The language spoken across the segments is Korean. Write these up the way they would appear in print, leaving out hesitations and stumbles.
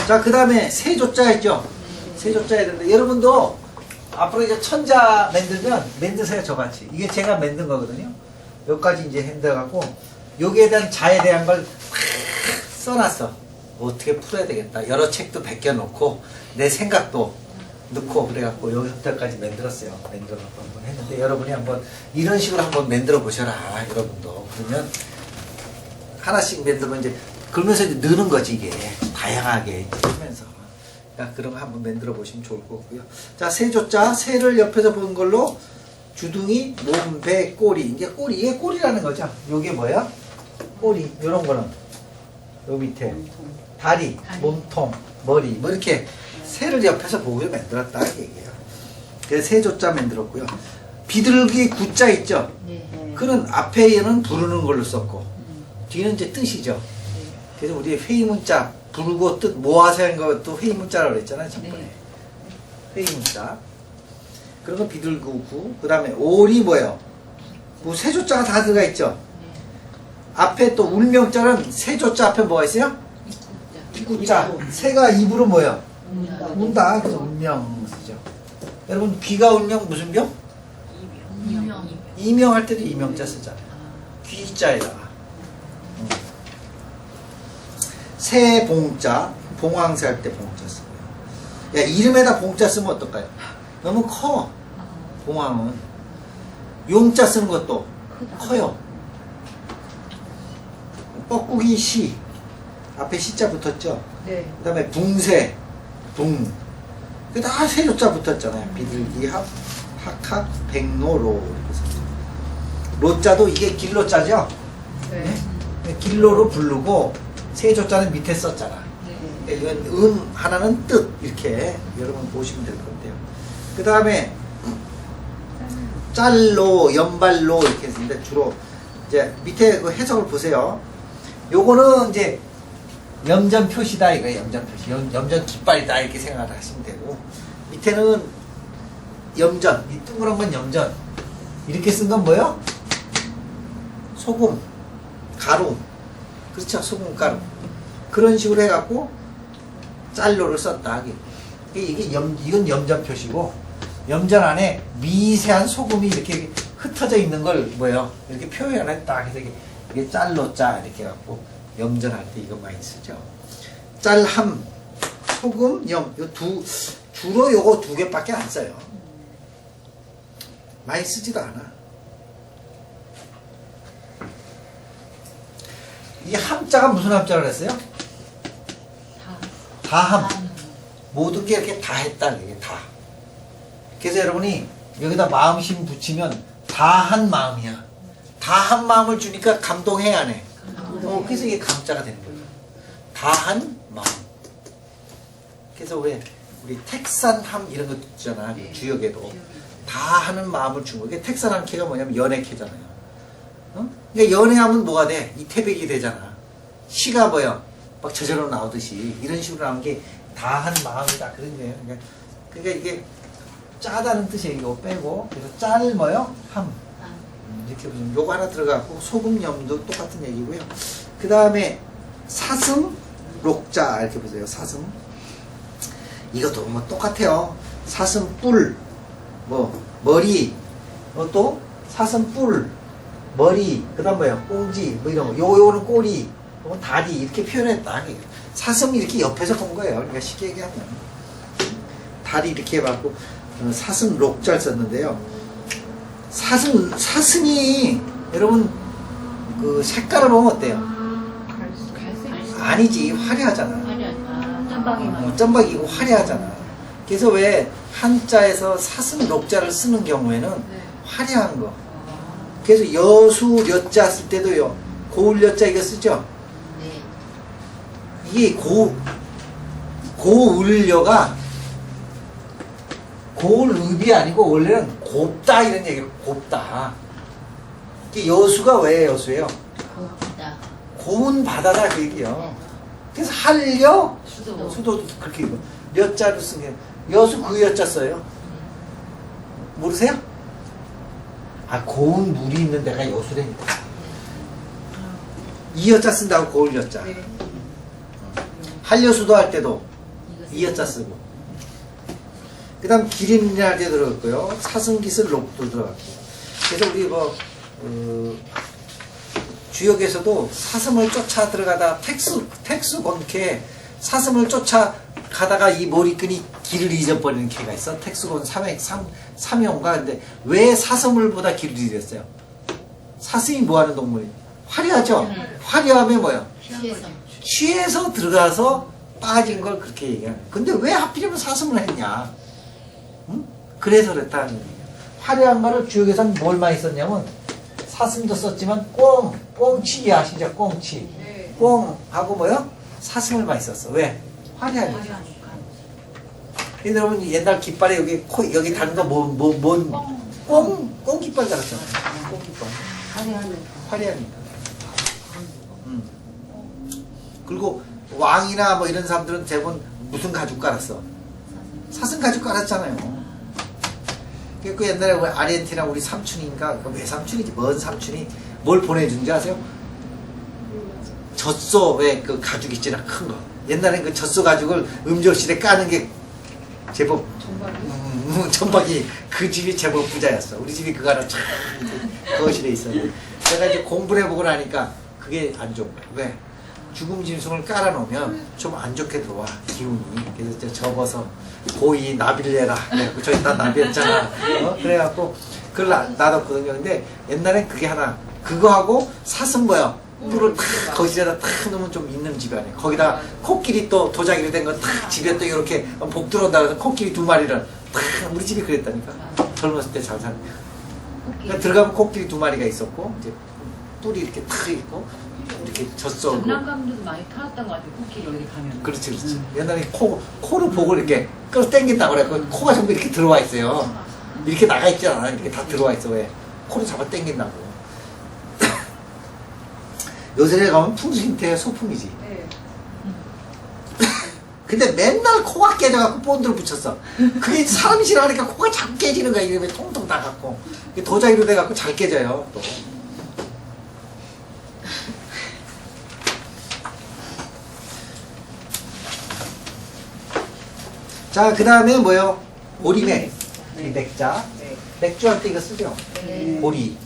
자, 그 다음에 세조자 있죠? 세조자 해야 되는데, 여러분도 앞으로 이제 천자 만들면 만드세요, 저같이. 이게 제가 만든 거거든요. 여기까지 이제 힘들어갖고, 여기에 대한 자에 대한 걸 써놨어. 어떻게 풀어야 되겠다. 여러 책도 베껴놓고, 내 생각도 넣고, 그래갖고, 여기서부터까지 만들었어요. 만들어갖고 한번 했는데, 여러분이 한번 이런 식으로 한번 만들어 보셔라, 여러분도. 그러면, 하나씩 만들면 이제, 그러면서 이제 느는 거지, 이게. 다양하게 하면서. 그런 거 한번 만들어 보시면 좋을 것 같고요. 자, 세조자, 새를 옆에서 본 걸로 주둥이, 몸, 배, 꼬리. 이게 꼬리, 이게 꼬리라는 거죠. 요게 뭐야? 꼬리, 요런 거는. 요 밑에. 다리, 몸통, 머리. 뭐 이렇게 새를 옆에서 보고 만들었다. 이 얘기예요. 그래서 세조자 만들었고요. 비둘기 구자 있죠? 그는 앞에는 부르는 걸로 썼고, 뒤는 이제 뜻이죠. 그래서 우리 회의문자, 부르고 뜻 모아서 한 것도 회의문자라고 그랬잖아요, 저번에. 회의문자. 그런 거 비둘기구. 그 다음에 오리 뭐예요? 뭐 세조자가 다 들어가 있죠? 앞에 또 울명자는 세조자 앞에 뭐가 있어요? 입구자. 새가 입으로 뭐예요? 운다. 그래서 울명 쓰죠. 여러분, 귀가 울명 무슨 명? 이명할 때도 이명자 쓰잖아요. 귀자에다가. 새 봉자, 봉황새 할 때 봉자 쓰고요. 야, 이름에다 봉자 쓰면 어떨까요? 너무 커. 봉황은. 용자 쓰는 것도 커요. 뻐꾸기 시. 앞에 시자 붙었죠? 네. 그 다음에 붕새, 붕. 그 다 세조자 붙었잖아요. 비둘기, 학학, 백로, 로. 이렇게 썼죠. 로자도 이게 길로자죠? 네. 길로로 부르고, 세조자는 밑에 썼잖아. 네. 이건 하나는 뜻. 이렇게 여러분 보시면 될 것 같아요. 그 다음에, 짤로, 연발로 이렇게 했는데 주로 이제 밑에 그 해석을 보세요. 요거는 이제 염전 표시다 이거예요. 염전 표시. 염전 깃발이다 이렇게 생각을 하시면 되고, 밑에는 염전, 이 둥그런 건 염전. 이렇게 쓴 건 뭐예요? 소금, 가루. 그렇죠. 소금, 가루. 그런 식으로 해갖고 짤로를 썼다. 이건 염전 표시고, 염전 안에 미세한 소금이 이렇게 흩어져 있는 걸 뭐예요? 이렇게 표현했다. 그래서 이게 짤로자 이렇게 해갖고 염전할 때 이거 많이 쓰죠. 짤함, 소금, 염. 주로 요거 두 개밖에 안 써요. 많이 쓰지도 않아. 이 함자가 무슨 함자를 했어요? 다함. 모든 게 이렇게 다 했다. 이게 다. 그래서 여러분이 여기다 마음심 붙이면 다한 마음이야. 다한 마음을 주니까 감동해야 하네. 그래서 이게 감자가 되는 거예요. 다한 마음. 그래서 왜 우리 택산함 이런 거 있잖아. 네. 주역에도 다하는 마음을 준 거예요. 택산함 캐가 뭐냐면 연애캐잖아요. 그러니까 연애하면 뭐가 돼? 이태백이 되잖아. 시가 뭐야? 막 저절로 나오듯이 이런 식으로 나온 게 다한 마음이다 그런 거예요. 그러니까 이게 짜다는 뜻이에요. 이거 빼고 그래서 짤 뭐요? 함. 이렇게 보시면 요거 하나 들어가고 소금 염도 똑같은 얘기고요. 그 다음에 사슴 록자 이렇게 보세요. 사슴. 이것도 뭐 똑같아요. 사슴 뿔, 뭐 머리, 또 사슴 뿔. 머리, 그 다음 뭐야? 꽁지, 뭐 이런 거. 요거는 꼬리, 요건 다리, 이렇게 표현했다. 사슴 이렇게 옆에서 본 거예요. 그러니까 쉽게 얘기하면. 다리 이렇게 해갖고, 사슴 록자를 썼는데요. 사슴이, 여러분, 그 색깔을 보면 어때요? 갈색? 아니지, 화려하잖아. 짬박이. 짬박이고 화려하잖아. 그래서 왜 한자에서 사슴 록자를 쓰는 경우에는 화려한 거. 그래서 여수 려자 쓸 때도요. 고을 려자 이거 쓰죠? 네. 이게 고을려가 고을읍이 아니고 원래는 곱다 이런 얘기예요. 곱다. 이게 여수가 왜 여수예요? 곱다. 고운 바다다 그 얘기예요. 그래서 한려 수도도 그렇게 읽고 려자로 쓴 게 여수 그 여자 써요. 모르세요? 고운 물이 있는 데가 여수래니까. 이 여자 쓴다고 고을 여자. 한려수도 할 때도 이어자 쓰고. 그 다음 기린이라게 들어갔고요. 사슴기슬 록도 들어갔고. 그래서 우리 뭐, 주역에서도 사슴을 쫓아 들어가다 택수 건캐 사슴을 쫓아가다가 이 머리끈이 길을 잊어버리는 개가 있어. 택수건 삼형가. 근데 왜 사슴을 보다 길을 잃었어요? 사슴이 뭐하는 동물이? 화려하죠? 화려하면 뭐예요? 취해서. 취해서 들어가서 빠진 걸 그렇게 얘기하는 거예요. 근데 왜 하필이면 사슴을 했냐? 응? 그래서 그랬다는 얘기예요. 화려한 거를 주역에서는 뭘 많이 썼냐면 사슴도 썼지만 꽁치 아시죠? 꽁치. 네. 꽁하고 뭐요? 사슴을 많이 썼어. 왜? 화려하니까. 여러분 옛날 깃발에 여기 다는 거 꽁 깃발 달았잖아요. 꽁 깃발. 화려하니까. 그리고 왕이나 뭐 이런 사람들은 대부분 무슨 가죽 깔았어? 사슴 가죽 깔았잖아요. 그 옛날에 아르헨티나 우리 삼촌인가 왜 삼촌이지? 먼 삼촌이 뭘 보내준지 아세요? 젖소 왜 그 가죽 있잖아 큰 거. 옛날엔 그 젖소 가죽을 음료실에 까는 게 제법 전박이 그 집이 제법 부자였어. 우리 집이 그거 하나 참 거실에 있었는데 내가 이제 공부를 해보고 나니까 그게 안 좋은 거야. 왜? 죽음 짐승을 깔아놓으면 좀 안 좋게 들어와 기운이. 그래서 이제 접어서 고이 나비를 내라. 그래갖고 저기다 나비했잖아. 그래갖고 그걸 놔뒀거든요. 근데 옛날엔 그게 하나 그거하고 사슴 뭐야 물을 탁 거실에다 탁 넣으면 좀 있는 집이 아니야. 거기다 코끼리 또 도자기로 된 거 탁 집에 또 이렇게 복 들어온다 그래서 코끼리 2마리를 탁 우리 집이 그랬다니까. 젊었을 때 잘 사는. 그러니까 들어가면 코끼리 2마리가 있었고 이제 뿔이 이렇게 탁 있고 이렇게 젖소. 장난감도 많이 타왔던 것 같아요. 코끼리 여기 가면. 그렇지. 옛날에 코로 복을 이렇게 끌어 당긴다고 그래. 그 코가 전부 이렇게 들어와 있어요. 이렇게 나가 있지 않아. 이렇게 다 들어와 있어. 왜? 코를 잡아 당긴다고. 요새에 가면 풍수인태의 소풍이지. 네. 근데 맨날 코가 깨져갖고 본드를 붙였어. 그게 사람이 지나가니까 코가 자꾸 깨지는 거야. 이름에 통통 나갖고. 도자기로 돼갖고 잘 깨져요. 또. 자, 그 다음에 뭐요? 오리맥. 이 맥자. 네. 맥주할 때 이거 쓰죠? 네. 오리.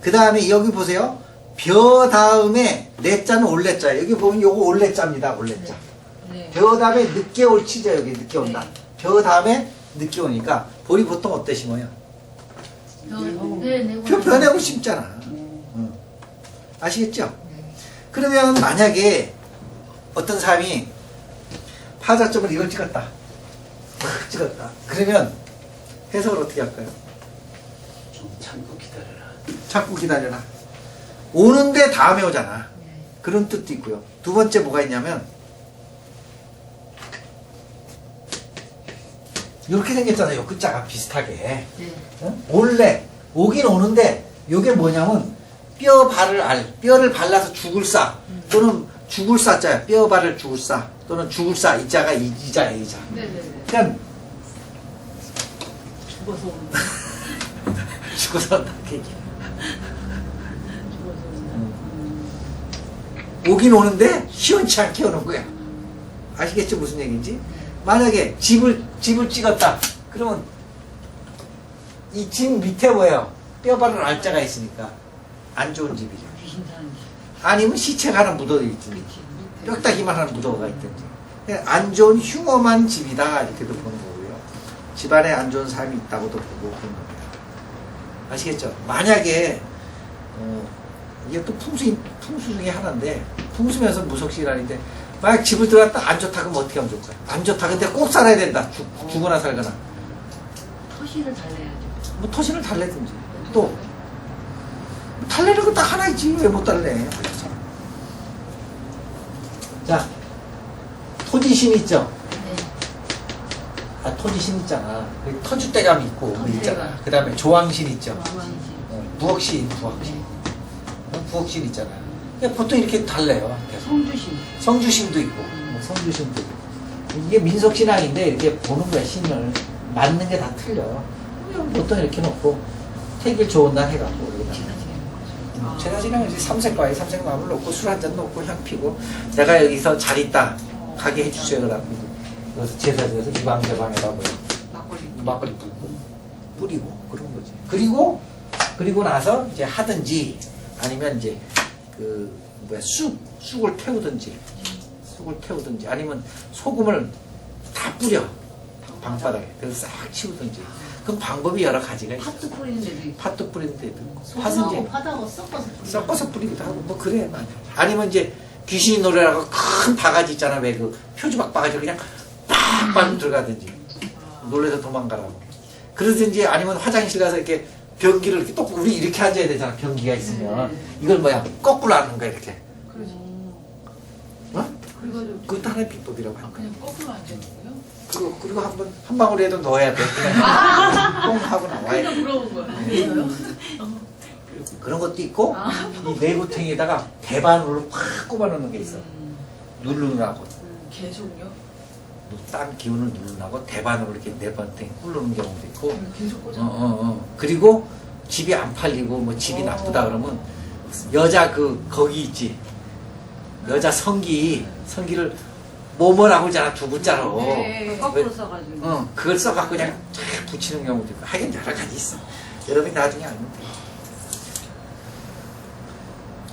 그 다음에 여기 보세요. 벼 다음에 내자는 올레자. 여기 보면 요거 올레자입니다. 올레자. 네. 벼 다음에 늦게 올 치죠. 여기 늦게 온다. 벼 다음에 늦게 오니까 보리 보통 어때 심어요? 네. 벼 내고 심잖아. 응. 아시겠죠? 그러면 만약에 어떤 사람이 파자점을 이걸 찍었다. 찍었다. 그러면 해석을 어떻게 할까요? 좀 참고 기다려라. 자꾸 기다려라. 오는데 다음에 오잖아. 그런 뜻도 있고요. 두 번째 뭐가 있냐면 이렇게 생겼잖아요. 끝자가 비슷하게. 네. 응? 원래 오긴 오는데 이게 뭐냐면 뼈를 발라서 죽을 싸 또는 죽을 싸자야. 뼈 발을 죽을 싸 또는 죽을 싸 이자가 이자야 이자. 네네네. 그냥 죽어서 오는 거. 죽어서 온다 그 얘기. 죽어서 오는 오긴 오는데 시원치 않게 오는 거야. 아시겠죠 무슨 얘기인지? 만약에 집을 찍었다. 그러면 이 집 밑에 뭐예요? 뼈 바른 알자가 있으니까 안 좋은 집이죠. 귀신 사는 집. 아니면 시체가 하나 묻어 있든지 그렇지. 뼈다귀만 하나 묻어가 있든지 그냥 안 좋은 흉엄한 집이다 이렇게도 보는 거고요. 집안에 안 좋은 사람이 있다고도 보고 그런 겁니다. 아시겠죠? 만약에 이게 또 풍수 중에 하나인데 풍수면서 무속시라는데 만약 집을 들어갔다 안 좋다 그러면 어떻게 하면 좋을까요? 안 좋다 근데 꼭 살아야 된다. 죽거나 살거나 터신을 달래야죠. 뭐 터신을 달래든지 또 달래는 거 딱 하나 있지 왜 못 달래? 자 토지신 있죠? 네. 아 토지신 있잖아. 터줏대감 있고 뭐 터줏대감. 있잖아. 그 다음에 조왕신 있죠. 왕왕이지. 부엌신 부엌신 있잖아. 그냥 보통 이렇게 달래요. 계속. 성주신. 성주신도 있고 성주신도 있고 이게 민속신앙인데 이렇게 보는 거야 신을 맞는 게 다 틀려. 그냥 보통 이렇게 놓고 태길 좋은 날 해갖고 여기다. 제사지는 이제 삼색과에 삼색나물 넣고 술 한 잔 넣고 향 피고 내가 여기서 잘 있다 가게 해주세요. 라고 여기서 제사지에서 이방제방에다 뭐 막걸리 뿌리고 그런 거지. 그리고 나서 이제 하든지 아니면 이제 그 뭐야 쑥을 태우든지 아니면 소금을 다 뿌려 방바닥에 그래서 싹 치우든지 그럼 방법이 여러 가지가 있어. 팥도 뿌리는 데도 있고. 팥도 뿌리는 데도 있고 소금하고 팥하고 섞어서 뿌리는 섞어서 뿌리기도 하고 뭐 그래 맞아. 아니면 이제 귀신이 노래라고 큰 바가지 있잖아 왜 그 표주박 바가지 그냥 빡빡 들어가든지 놀래서 도망가라고 그러든지 아니면 화장실 가서 이렇게 변기를 이렇게 똑 우리 이렇게 앉아야 되잖아 변기가 있으면 이걸 뭐야 거꾸로 앉는 거야 이렇게 그러지. 어? 그래가지고 그것도 하나의 비법이라고 하는 거야. 그냥 거꾸로 앉는 거예요? 그리고 한 방울이라도 넣어야 돼 그냥 똥 하고 나와야 돼 부러운 거야. 그런 것도 있고 이 내구탱이에다가 대바늘로 팍 꼽아놓는 게 있어 누르라고 계속요? 땅 기운을 누르라고 대바늘로 이렇게 내번탱이 굴르는 경우도 있고 계속 꽂아. 그리고 집이 안 팔리고 뭐 집이 나쁘다 그러면 여자 거기 있지 여자 성기를 뭐뭐라고 하잖아 두 글자로 네. 거꾸로 써가지고. 그걸 써갖고 그냥 쫙 붙이는 경우도 있고 하긴 여러 가지 있어 여러분이 나중에 알면 돼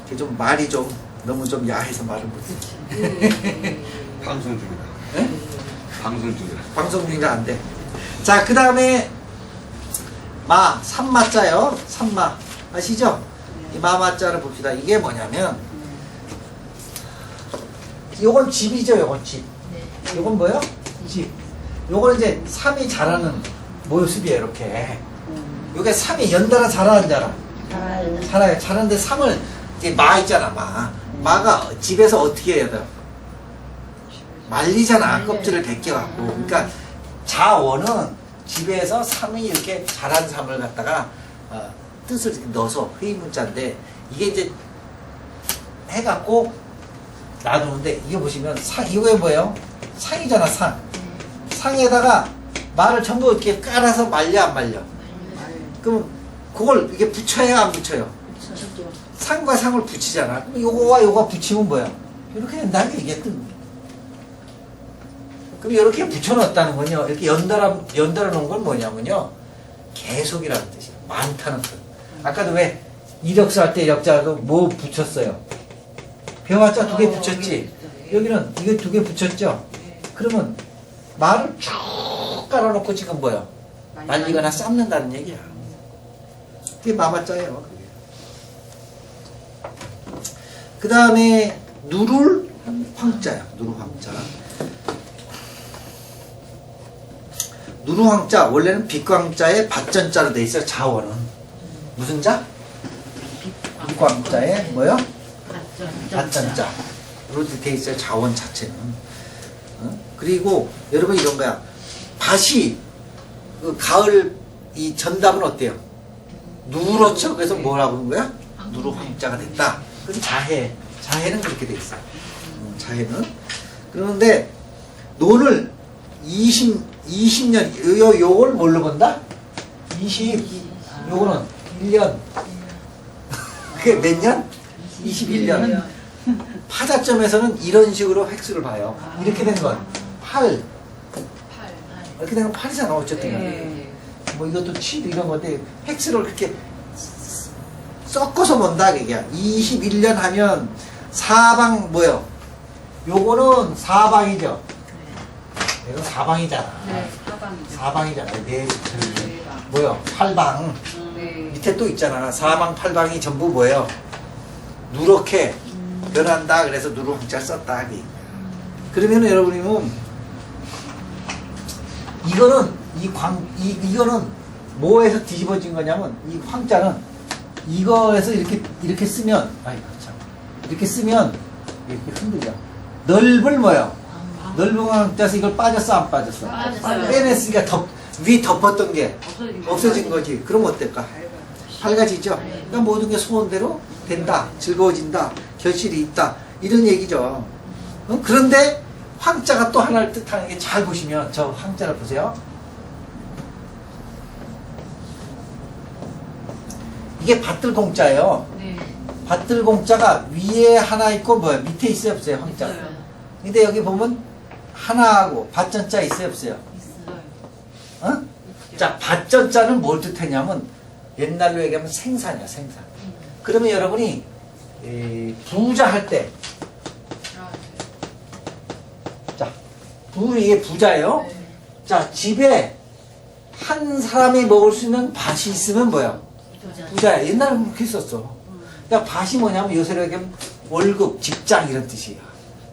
이게 좀 말이 좀 너무 좀 야해서 말을 못해 방송 중이다. 네? 방송 중이다. 방송 중이라 안 돼. 자, 그 다음에 삼마자요. 삼마 아시죠? 이 마마자를 봅시다. 이게 뭐냐면 요건 집이죠. 요건 집. 요건 뭐요? 집. 요건 이제 삼이 자라는 모습이에요. 이렇게. 요게 삼이 연달아 자라잖아. 자라요. 자라는데 삼을 이제 마 있잖아. 마가 집에서 어떻게 해야 돼? 말리잖아. 껍질을 벗겨갖고. 그러니까 자원은 집에서 삼이 이렇게 자란 삼을 갖다가 뜻을 이렇게 넣어서 회의문자인데 이게 이제 해갖고 놔두는데 이게 보시면 이거에 뭐예요? 상이잖아. 상에다가 말을 전부 이렇게 깔아서 말려 안 말려? 그럼 그걸 이게 붙여야 안 붙여요? 상과 상을 붙이잖아. 그럼 요거와 요거 붙이면 뭐야? 이렇게 된다는 게 이게 뜻. 그럼 이렇게 붙여놨다는 건요. 이렇게 연달아 놓은 건 뭐냐면요. 계속이라는 뜻이에요. 많다는 뜻. 아까도 왜 이력서 할 때 역자도 뭐 붙였어요? 병화자 2개 붙였지. 여기는 이게 2개 붙였죠. 그러면 말을 쭉 깔아놓고 지금 뭐요? 말리거나 삶는다는 얘기야. 그게 마마자예요. 그 다음에 누를 황자야. 누를 황자. 누르 황자 원래는 빛광자에 밭전자로 돼 있어요. 자원은 무슨 자? 빛광자에 뭐요? 밭전자로 돼 있어요. 자원 자체는. 그리고 여러분 이런 거야. 밭이 가을 이 전답은 어때요? 누렇죠. 그래서 뭐라고 하는 거야? 누르 황자가 됐다. 그건 자해는 그렇게 돼 있어요. 자해는 그런데 논을 20년 요걸 뭘로 본다? 요거는 1년 그게 몇 년? 21년 파자점에서는 이런 식으로 획수를 봐요. 이렇게 된 건 8 이렇게 된 건 8이잖아 어쨌든 뭐 이것도 7 이런 건데 획수를 그렇게 섞어서 본다 그게 21년 하면 사방 뭐요? 요거는 사방이죠. 이건 사방이잖아. 네, 사방이죠. 사방이잖아. 뭐요? 팔방. 네. 밑에 또 있잖아. 사방 팔방이 전부 뭐예요? 누렇게 변한다. 그래서 누르 황자 썼다. 그러면 여러분이면 이거는 이거는 뭐에서 뒤집어진 거냐면 이 황자는 이거에서 이렇게 쓰면 참 이렇게 쓰면 이렇게 흔들려. 넓을 뭐요? 넓은 황자에서 이걸 빠졌어 안 빠졌어? 빠졌어요. 빼냈으니까 위 덮었던 게 없어진 거지. 그럼 어떨까? 밝아지죠? 그러니까 모든 게 소원대로 된다. 즐거워진다. 결실이 있다. 이런 얘기죠. 그런데 황자가 또 하나를 뜻하는 게 잘 보시면 저 황자를 보세요. 이게 밭들 공자예요. 네. 받들 공자가 위에 하나 있고 뭐야 밑에 있어요 없어요 황자. 있어요. 근데 여기 보면 하나하고 받전자 있어요 없어요. 있어요. 어? 자 받전자는 뭘 뜻하냐면 옛날로 얘기하면 생산이야 생산. 그러면 여러분이 부자 할 때, 아, 자 이게 부자예요. 네. 자 집에 한 사람이 먹을 수 있는 밭이 있으면 뭐야? 부자야. 옛날에는 그렇게 했었어. 그러니까 밭이 뭐냐면 요새로 얘기하면 월급, 직장 이런 뜻이야.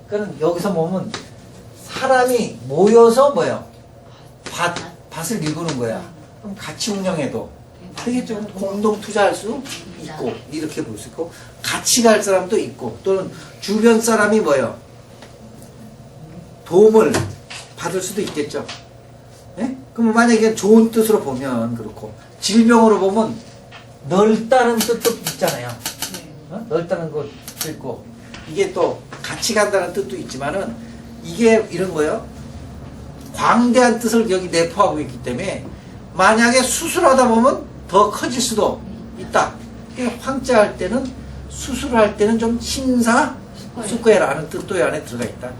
그러니까 여기서 보면 사람이 모여서 뭐야? 밭을 일구는 거야. 그럼 같이 운영해도 그게 좀 공동 투자할 수 있고 이렇게 볼 수 있고 같이 갈 사람도 있고 또는 주변 사람이 뭐예요? 도움을 받을 수도 있겠죠. 예? 그럼 만약에 좋은 뜻으로 보면 그렇고 질병으로 보면 넓다는 뜻도 있잖아요. 네. 어? 넓다는 것도 있고 이게 또 같이 간다는 뜻도 있지만은 이게 이런 거예요. 광대한 뜻을 여기 내포하고 있기 때문에 만약에 수술하다 보면 더 커질 수도 있다. 그러니까 황자할 때는 수술할 때는 좀 심사숙고해라는 뜻도 이 안에 들어가 있다.